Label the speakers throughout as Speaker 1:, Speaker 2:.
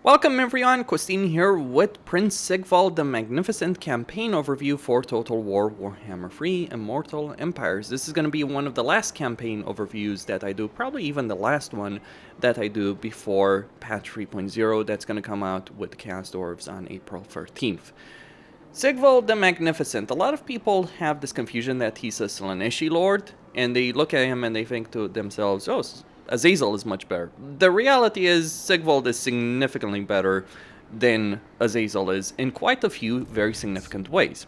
Speaker 1: Welcome everyone, Christine here with Prince Sigvald the Magnificent campaign overview for Total War Warhammer 3 Immortal Empires. This is going to be one of the last campaign overviews that I do, probably even the last one that I do before patch 3.0 that's going to come out with Chaos Dwarves on April 13th. Sigvald the Magnificent. A lot of people have this confusion that he's a Slaaneshi lord, and they look at him and they think to themselves, oh, Azazel is much better. The reality is Sigvald is significantly better than Azazel is in quite a few very significant ways.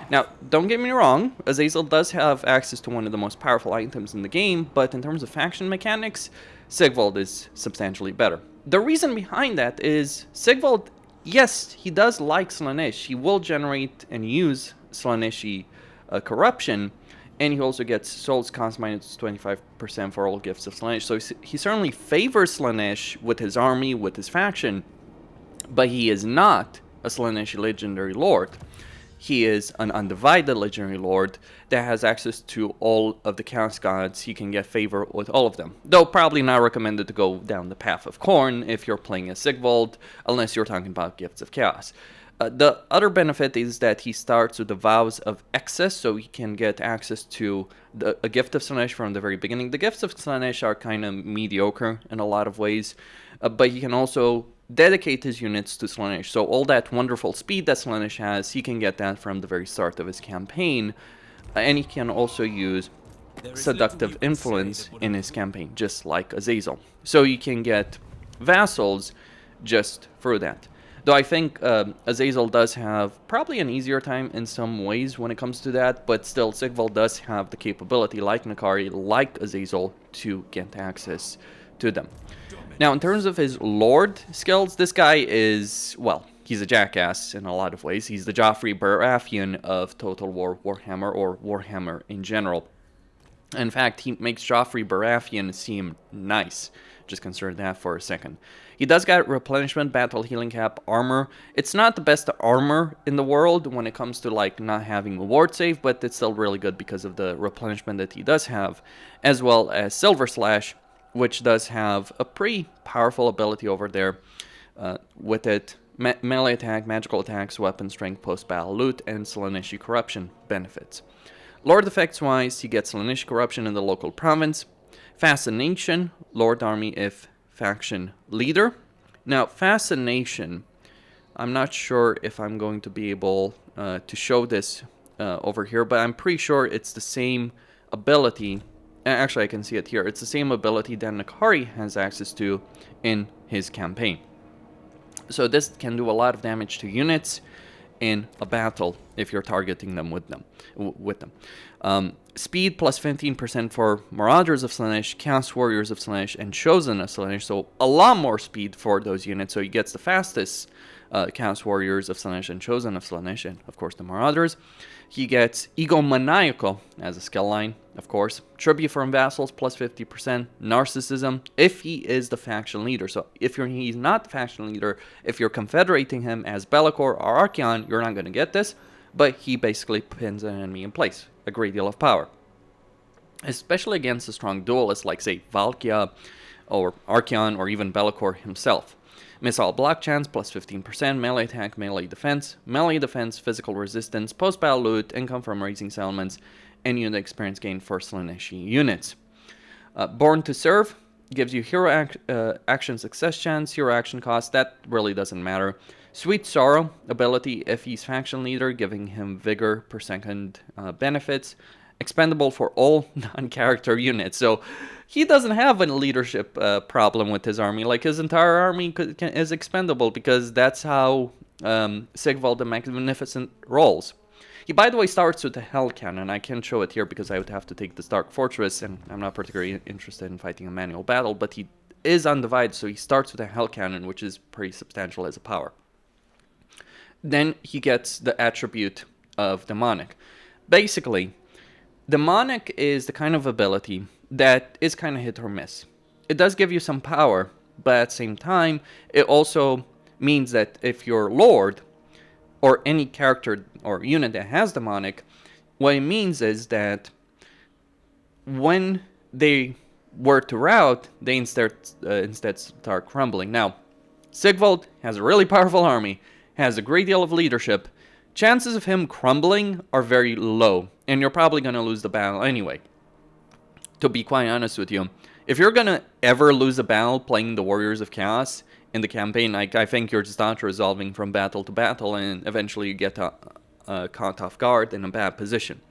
Speaker 1: Now, don't get me wrong, Azazel does have access to one of the most powerful items in the game, but in terms of faction mechanics, Sigvald is substantially better. The reason behind that is Sigvald, yes, he does like Slaanesh. He will generate and use Slaaneshi corruption, and he also gets souls cost minus 25% for all gifts of Slaanesh. So he certainly favors Slaanesh with his army, with his faction, but he is not a Slaaneshi legendary lord. He is an undivided legendary lord that has access to all of the chaos gods. He can get favor with all of them. Though probably not recommended to go down the path of Khorne if you're playing as Sigvald, unless you're talking about gifts of chaos. The other benefit is that he starts with the Vows of Excess, so he can get access to a gift of Slaanesh from the very beginning. The gifts of Slaanesh are kind of mediocre in a lot of ways, but he can also dedicate his units to Slaanesh. So all that wonderful speed that Slaanesh has, he can get that from the very start of his campaign, and he can also use Seductive Influence in his campaign, just like Azazel. So you can get vassals just through that. Though I think Azazel does have probably an easier time in some ways when it comes to that, but still Sigvald does have the capability, like Nakari, like Azazel, to get access to them. Now, in terms of his Lord skills, this guy is, well, he's a jackass in a lot of ways. He's the Joffrey Baratheon of Total War Warhammer, or Warhammer in general. In fact, he makes Joffrey Baratheon seem nice. Just consider that for a second. He does get replenishment, battle healing cap, armor. It's not the best armor in the world when it comes to like not having a ward save, but it's still really good because of the replenishment that he does have, as well as Silver Slash, which does have a pretty powerful ability over there with it. Melee attack, magical attacks, weapon strength, post-battle loot, and Slaaneshi corruption benefits. Lord effects wise, he gets Slaaneshi corruption in the local province. Fascination, Lord Army if faction leader. Now, Fascination, I'm not sure if I'm going to be able to show this over here, but I'm pretty sure it's the same ability. Actually, I can see it here. It's the same ability that Nakari has access to in his campaign. So this can do a lot of damage to units in a battle if you're targeting them with them. Speed plus 15% for Marauders of Slaanesh, Chaos Warriors of Slaanesh, and Chosen of Slaanesh. So a lot more speed for those units. So he gets the fastest Chaos Warriors of Slaanesh and Chosen of Slaanesh, and of course the Marauders. He gets Egomaniacal as a skill line, of course. Tribute from Vassals plus 50%. Narcissism if he is the faction leader. So if he's not the faction leader, if you're confederating him as Be'lakor or Archaon, you're not going to get this. But he basically pins an enemy in place. A great deal of power. Especially against a strong duelist like, say, Valkia or Archaon or even Be'lakor himself. Missile block chance plus 15%, melee attack, melee defense, physical resistance, post-battle loot, income from raising settlements, and unit experience gain for Slaaneshi units. Born to Serve gives you hero action success chance, hero action cost, that really doesn't matter. Sweet Sorrow ability if he's faction leader, giving him vigor per second benefits. Expendable for all non-character units. So he doesn't have a leadership problem with his army. Like his entire army is expendable because that's how Sigvald the Magnificent rolls. He, by the way, starts with the Hell Cannon. I can't show it here because I would have to take this Dark Fortress, and I'm not particularly interested in fighting a manual battle, but he is undivided, so he starts with a Hell Cannon, which is pretty substantial as a power. Then he gets the attribute of Demonic. Basically, Demonic is the kind of ability that is kind of hit or miss. It does give you some power, but at the same time, it also means that if your Lord, or any character or unit that has Demonic, what it means is that when they were to rout, they instead start crumbling. Now, Sigvald has a really powerful army, has a great deal of leadership. Chances of him crumbling are very low, and you're probably going to lose the battle anyway. To be quite honest with you, if you're going to ever lose a battle playing the Warriors of Chaos in the campaign, I think you're just not resolving from battle to battle, and eventually you get caught off guard in a bad position.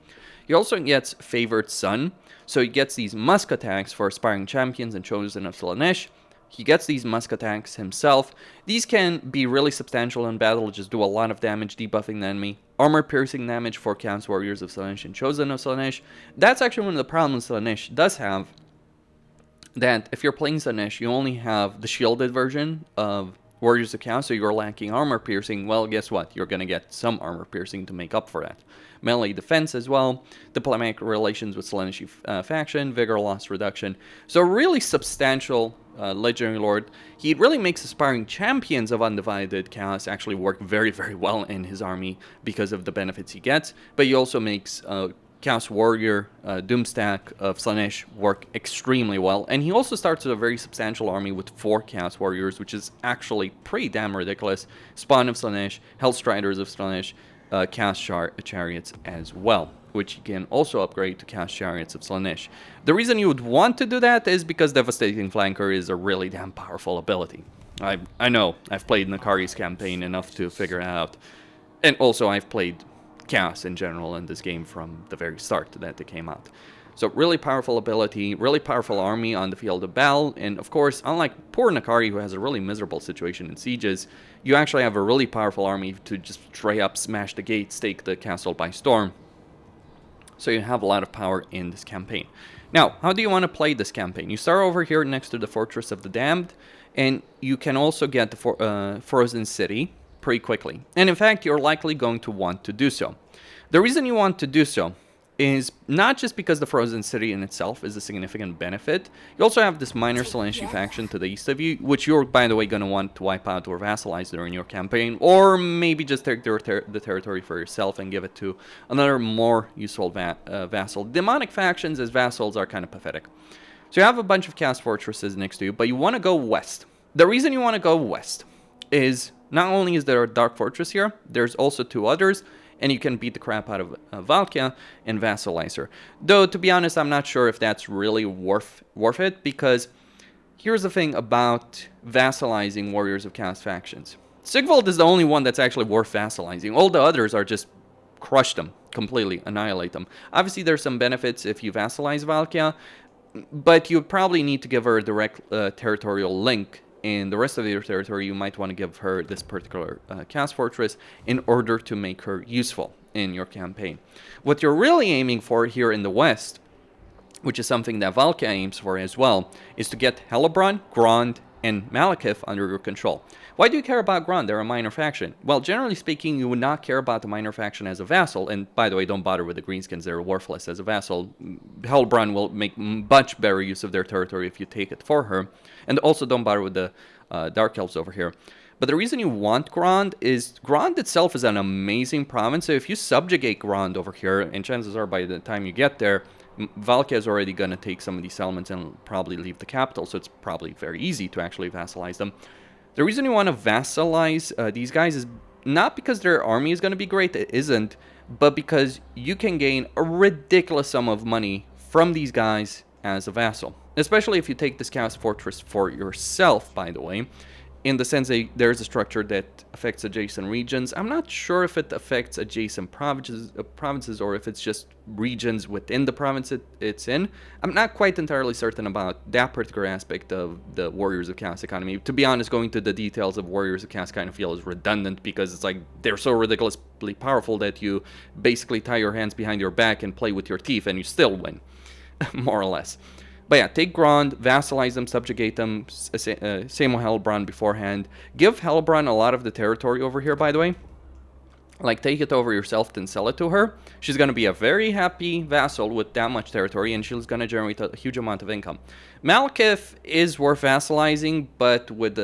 Speaker 1: He also gets Favored Son, so he gets these musk attacks for aspiring champions and chosen of Slaanesh. He gets these musk attacks himself. These can be really substantial in battle, just do a lot of damage, debuffing the enemy. Armor piercing damage for Chaos Warriors of Slaanesh and Chosen of Slaanesh. That's actually one of the problems Slaanesh does have, that if you're playing Slaanesh, you only have the shielded version of Warriors of Chaos, so you're lacking armor piercing. Well, guess what? You're going to get some armor piercing to make up for that. Melee defense as well, diplomatic relations with Slaanesh faction, vigor loss reduction. So really substantial Legendary Lord. He really makes aspiring champions of Undivided Chaos actually work very, very well in his army because of the benefits he gets. But he also makes Chaos Warrior Doomstack of Slaanesh work extremely well. And he also starts with a very substantial army with 4 Chaos Warriors, which is actually pretty damn ridiculous. Spawn of Slaanesh, Hellstriders of Slaanesh, Chaos Chariots as well, which you can also upgrade to Chaos Chariots of Slaanesh. The reason you would want to do that is because Devastating Flanker is a really damn powerful ability. I know, I've played Nakari's campaign enough to figure it out. And also I've played Chaos in general in this game from the very start that it came out. So really powerful ability, really powerful army on the field of battle, and of course, unlike poor Nakari, who has a really miserable situation in sieges, you actually have a really powerful army to just straight up smash the gates, take the castle by storm. So you have a lot of power in this campaign. Now, how do you want to play this campaign? You start over here next to the Fortress of the Damned, and you can also get the Frozen City pretty quickly. And in fact, you're likely going to want to do so. The reason you want to do so is not just because the Frozen City in itself is a significant benefit. You also have this minor Slaaneshi faction to the east of you, which you're, by the way, going to want to wipe out or vassalize during your campaign, or maybe just take the territory for yourself and give it to another more useful vassal. Demonic factions as vassals are kind of pathetic. So you have a bunch of Chaos Fortresses next to you, but you want to go west. The reason you want to go west is not only is there a Dark Fortress here, there's also 2 others, and you can beat the crap out of Valkia and vassalize her. Though, to be honest, I'm not sure if that's really worth it, because here's the thing about vassalizing Warriors of Chaos factions. Sigvald is the only one that's actually worth vassalizing. All the others are just crush them completely, annihilate them. Obviously, there's some benefits if you vassalize Valkia, but you probably need to give her a direct territorial link. In the rest of your territory, you might want to give her this particular Chaos Fortress in order to make her useful in your campaign. What you're really aiming for here in the west, which is something that Valkia aims for as well, is to get Hellebron, Grond, and Malekith under your control. Why do you care about Grond? They're a minor faction. Well, generally speaking, you would not care about the minor faction as a vassal, and by the way, don't bother with the Greenskins, they're worthless as a vassal. Hellebron will make much better use of their territory if you take it for her, and also don't bother with the Dark Elves over here. But the reason you want Grond is Grond itself is an amazing province, so if you subjugate Grond over here, and chances are by the time you get there, Valkia is already going to take some of these settlements and probably leave the capital, so it's probably very easy to actually vassalize them. The reason you want to vassalize these guys is not because their army is going to be great, it isn't, but because you can gain a ridiculous sum of money from these guys as a vassal. Especially if you take this Chaos Fortress for yourself, by the way. In the sense that there's a structure that affects adjacent regions. I'm not sure if it affects adjacent provinces or if it's just regions within the province it's in. I'm not quite entirely certain about that particular aspect of the Warriors of Chaos economy. To be honest, going to the details of Warriors of Chaos kind of feel is redundant because it's like they're so ridiculously powerful that you basically tie your hands behind your back and play with your teeth and you still win, more or less. But yeah, take Grond, vassalize them, subjugate them, same with Hellebron beforehand. Give Hellebron a lot of the territory over here, by the way. Like, take it over yourself and sell it to her. She's going to be a very happy vassal with that much territory, and she's going to generate a huge amount of income. Malekith is worth vassalizing, but with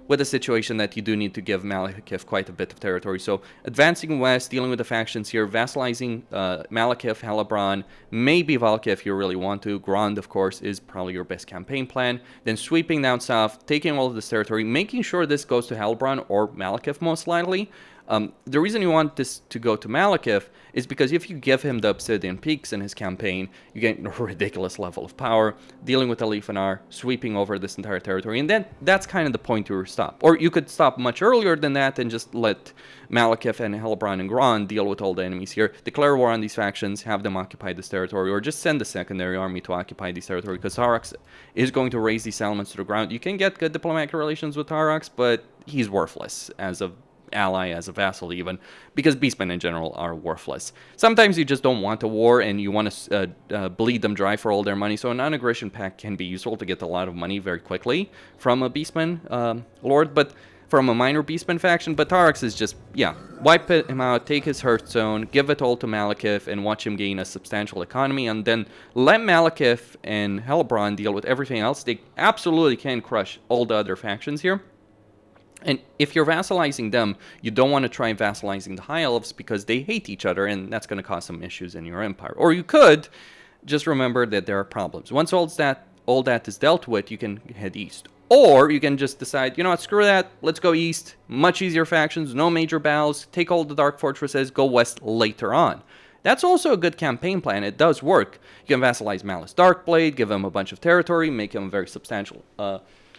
Speaker 1: with the situation that you do need to give Malekith quite a bit of territory. So advancing west, dealing with the factions here, vassalizing Malekith, Helebron, maybe Valka if you really want to. Grond, of course, is probably your best campaign plan. Then sweeping down south, taking all of this territory, making sure this goes to Helebron or Malekith most likely. The reason you want this to go to Malekith is because if you give him the Obsidian Peaks in his campaign, you get a ridiculous level of power, dealing with the Leafanar, sweeping over this entire territory, and then that's kind of the point to stop. Or you could stop much earlier than that and just let Malekith and Helebron and Grond deal with all the enemies here, declare war on these factions, have them occupy this territory, or just send a secondary army to occupy this territory, because Tarax is going to raise these settlements to the ground. You can get good diplomatic relations with Tarax, but he's worthless as a ally, as a vassal even, because beastmen in general are worthless. Sometimes you just don't want a war and you want to bleed them dry for all their money, so a non-aggression pact can be useful to get a lot of money very quickly from a beastman lord, but from a minor beastman faction. But Tarax is just, yeah, wipe him out, take his Hearthstone, give it all to Malekith, and watch him gain a substantial economy, and then let Malekith and Helebron deal with everything else. They absolutely can crush all the other factions here. And if you're vassalizing them, you don't want to try vassalizing the High Elves because they hate each other, and that's going to cause some issues in your empire. Or you could just remember that there are problems. Once all that is dealt with, you can head east. Or you can just decide, you know what, screw that, let's go east. Much easier factions, no major battles, take all the Dark Fortresses, go west later on. That's also a good campaign plan. It does work. You can vassalize Malice Darkblade, give him a bunch of territory, make him a very substantial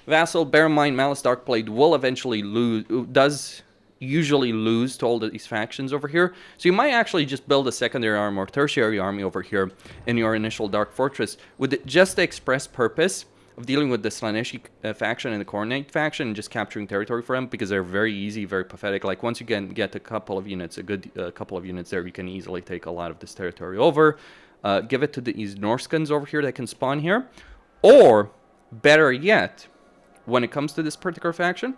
Speaker 1: vassal. Bear in mind, Malice Darkblade will eventually lose, does usually lose to all these factions over here. So you might actually just build a secondary army or tertiary army over here in your initial Dark Fortress with just the express purpose of dealing with the Slaaneshi faction and the Coronate faction and just capturing territory for them, because they're very easy, very pathetic. Like once you get a couple of units, a good couple of units there, you can easily take a lot of this territory over. Give it to these Norskans over here that can spawn here. Or, better yet, when it comes to this particular faction,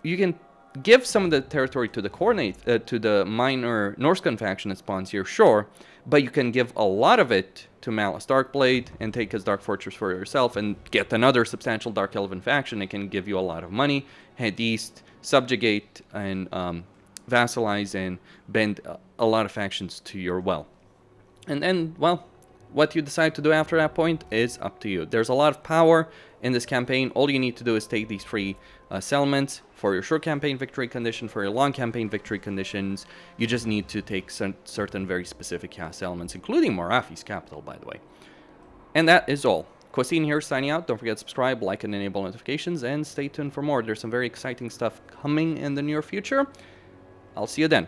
Speaker 1: you can give some of the territory to the Coronate, to the minor Norscan faction that spawns here, sure, but you can give a lot of it to Malice Darkblade and take his Dark Fortress for yourself and get another substantial Dark Elven faction that can give you a lot of money, head east, subjugate, and vassalize and bend a lot of factions to your will. And then, well, what you decide to do after that point is up to you. There's a lot of power in this campaign. All you need to do is take these three settlements for your short campaign victory condition, for your long campaign victory conditions. You just need to take certain very specific cast elements, including Morafi's capital, by the way. And that is all. Cosine here signing out. Don't forget to subscribe, like, and enable notifications, and stay tuned for more. There's some very exciting stuff coming in the near future. I'll see you then.